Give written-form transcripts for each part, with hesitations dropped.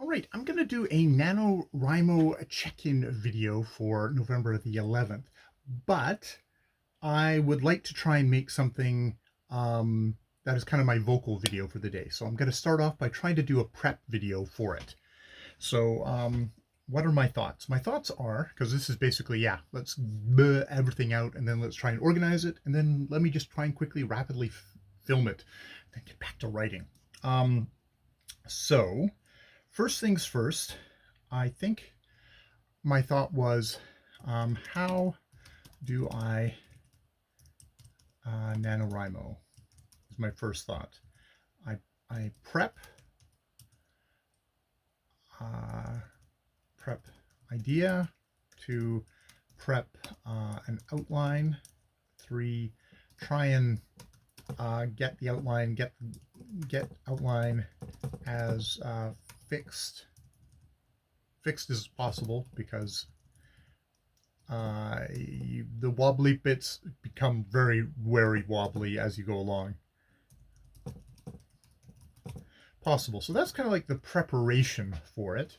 right, I'm going to do a NaNoWriMo check-in video for November the 11th, but I would like to try and make something that is kind of my vocal video for the day. So I'm going to start off by trying to do a prep video for it. So what are my thoughts? My thoughts are, because this is basically, yeah, let's bleh everything out and then let's try and organize it. And then let me just try and quickly, rapidly film it, then get back to writing. So first things first, I think my thought was, how do I NaNoWriMo is my first thought. I prep idea, to prep an outline, 3, try and get the outline, get outline as fixed as possible, because the wobbly bits become very wobbly as you go along. Possible. So that's kind of like the preparation for it.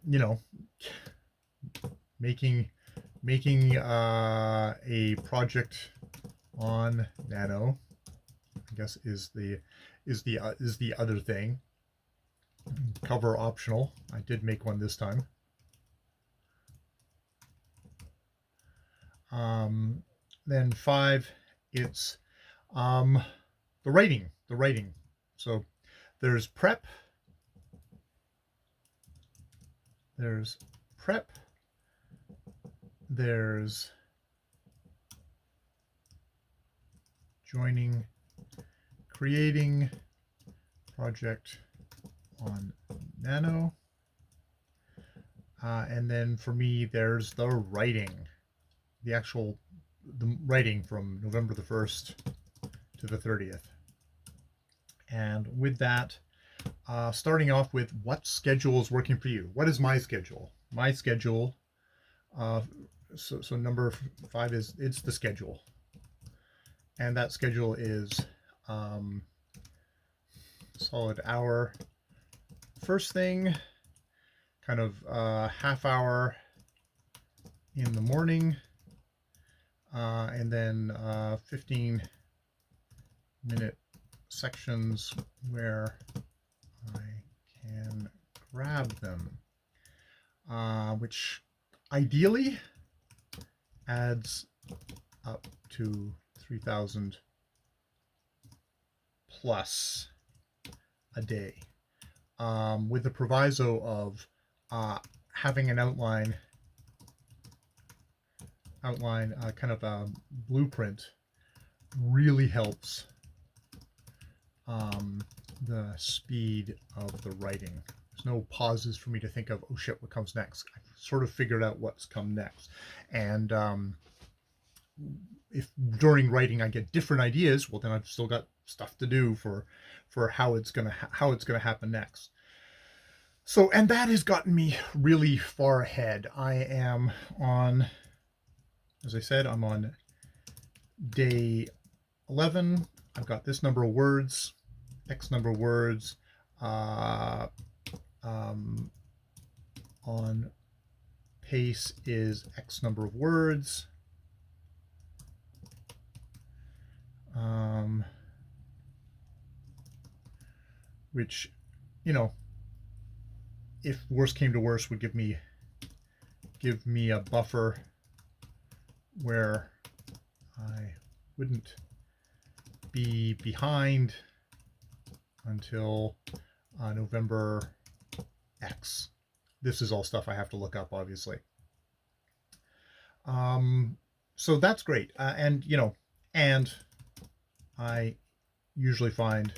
You know, making a project on Nano, I guess, is the other thing. Cover optional. I did make one this time. Then 5, it's the writing. So there's prep, there's joining, creating project on Nano, and then for me there's the writing, the writing from November the 1st to the 30th. And with that, starting off with what schedule is working for you. What is my schedule? My schedule, so number 5 is, it's the schedule. And that schedule is solid hour. First thing, kind of half hour in the morning, and then 15-minute sections where I can grab them, which ideally adds up to 3,000 plus a day, with the proviso of having an outline, kind of a blueprint, really helps the speed of the writing. There's no pauses for me to think of, oh shit, what comes next. I've sort of figured out what's come next. And if during writing I get different ideas, well, then I've still got stuff to do for how it's gonna happen next. So, and that has gotten me really far ahead. I am on, as I said, I'm on day 11. I've got this number of words, X number of words, on pace is X number of words. Which, you know, if worst came to worst, would give me a buffer where I wouldn't be behind until November X. This is all stuff I have to look up, obviously. So that's great. And, you know, and I usually find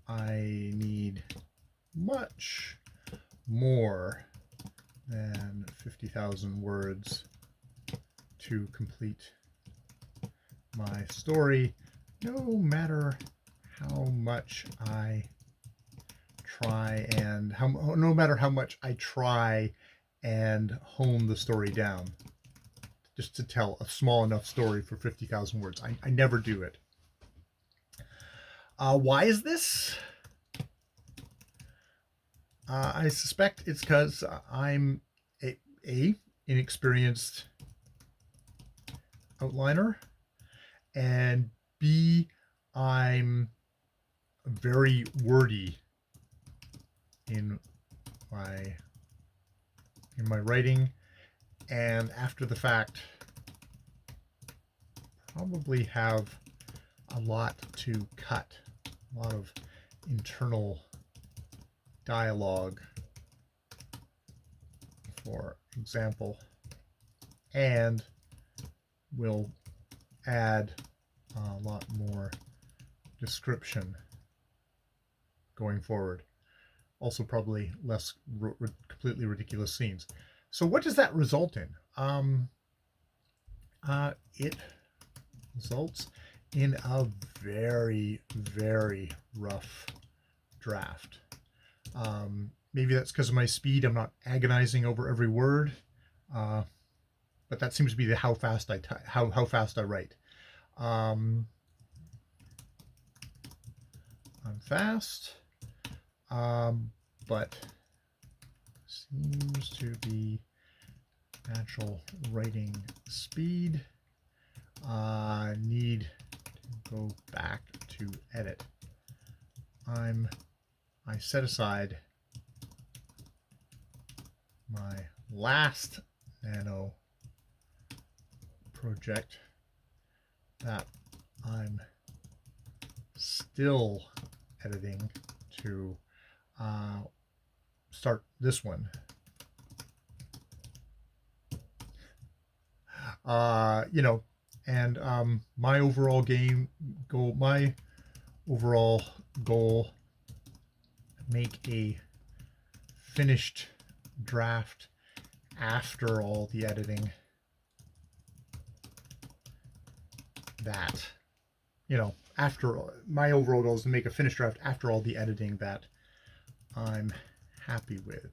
I need much more than 50,000 words to complete my story, no matter how much I try and no matter how much I try and hone the story down, just to tell a small enough story for 50,000 words. I never do it. Why is this? I suspect it's because I'm a inexperienced outliner, and B, I'm very wordy in my writing, and after the fact probably have a lot to cut, a lot of internal dialogue, for example, and will add a lot more description going forward. Also probably less completely ridiculous scenes. So what does that result in? It results in a very, very rough draft. Maybe that's because of my speed. I'm not agonizing over every word, but that seems to be how fast I how fast I write. I'm fast, but seems to be natural writing speed. Need to go back to edit. I set aside my last Nano project that I'm still editing to start this one. You know, and my overall goal, make a finished draft after all the editing. That, you know, after my overall goal is to make a finished draft after all the editing that I'm happy with.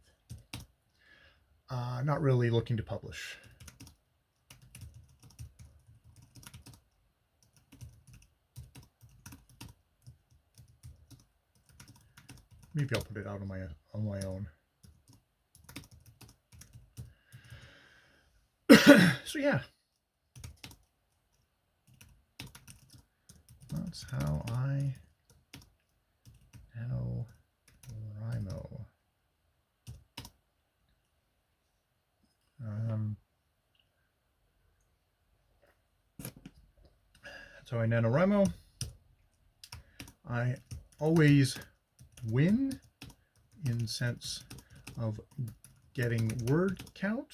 Not really looking to publish. Maybe I'll put it out on my own. So yeah, that's how I NaNoWriMo. That's how I NaNoWriMo. I always win in sense of getting word count.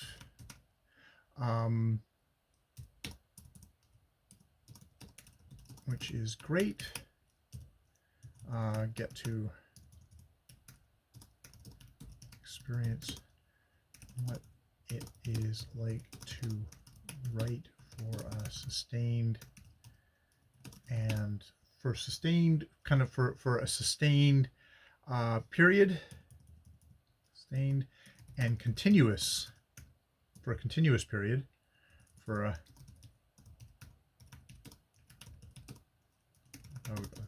Which is great. Get to experience what it is like to write for a sustained and for a sustained period, sustained and continuous, for a continuous period, for a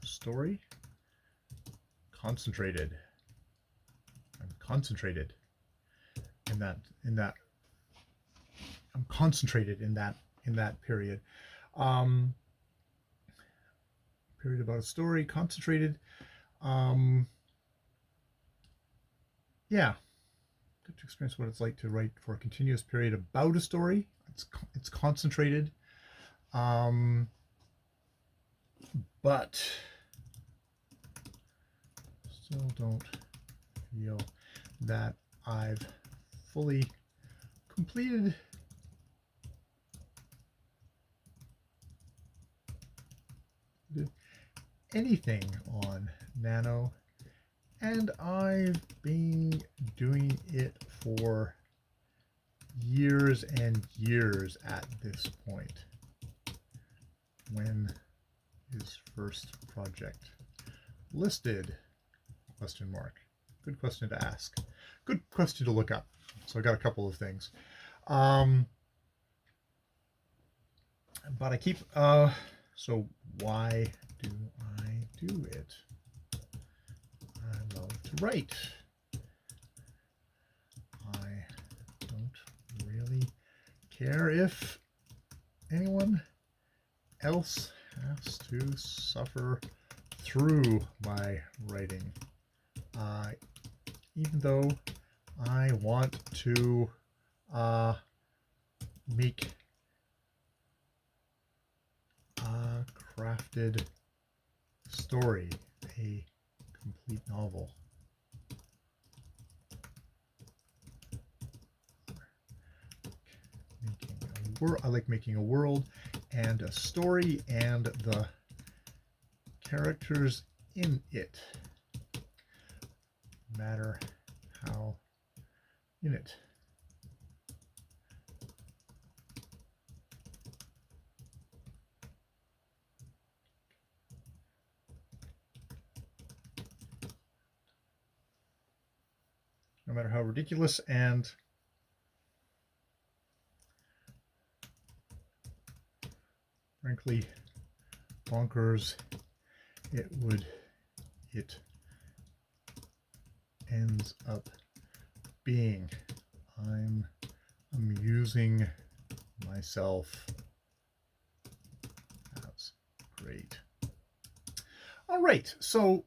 story, concentrated. I'm concentrated in that I'm concentrated in that period. Period about a story, concentrated. Yeah, get to experience what it's like to write for a continuous period about a story. It's concentrated. But still don't feel that I've fully completed anything on Nano, and I've been doing it for years and years at this point. When his first project listed? Question mark. Good question to ask. Good question to look up. So I got a couple of things. But I keep so why do I do it? I love to write. care if anyone else has to suffer through my writing, even though I want to make a crafted story, a complete novel. I like making a world and a story and the characters in it, no matter how in it. No matter how ridiculous and frankly bonkers it ends up being. I'm amusing myself. That's great. All right, so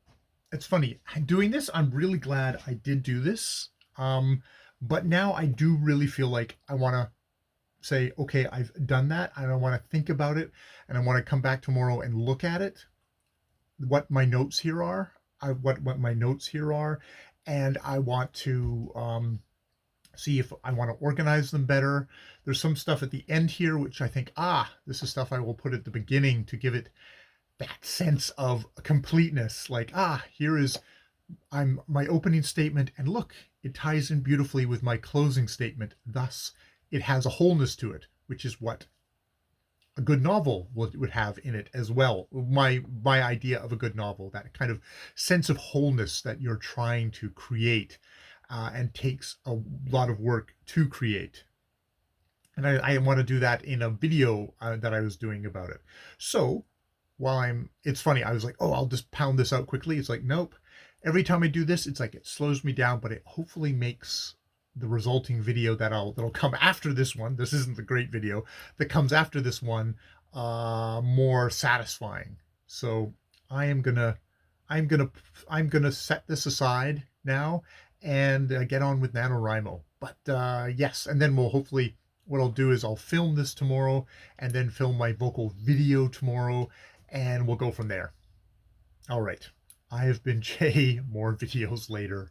it's funny doing this. I'm really glad I did do this. But now I do really feel like I want to say, okay, I've done that. I don't want to think about it, and I want to come back tomorrow and look at it. What my notes here are, what my notes here are, and I want to see if I want to organize them better. There's some stuff at the end here which I think, this is stuff I will put at the beginning to give it that sense of completeness. Like, here is my opening statement, and look, it ties in beautifully with my closing statement. Thus, it has a wholeness to it, which is what a good novel would have in it as well. My idea of a good novel, that kind of sense of wholeness that you're trying to create, and takes a lot of work to create. And I want to do that in a video that I was doing about it. So it's funny, I was like, I'll just pound this out quickly. It's like, nope. Every time I do this, it's like it slows me down, but it hopefully makes the resulting video that'll come after this one. This isn't the great video that comes after this one, more satisfying. So I'm gonna set this aside now and get on with NaNoWriMo. But yes, and then we'll hopefully, what I'll do is I'll film this tomorrow and then film my vocal video tomorrow, and we'll go from there. All right. I have been Jay. More videos later.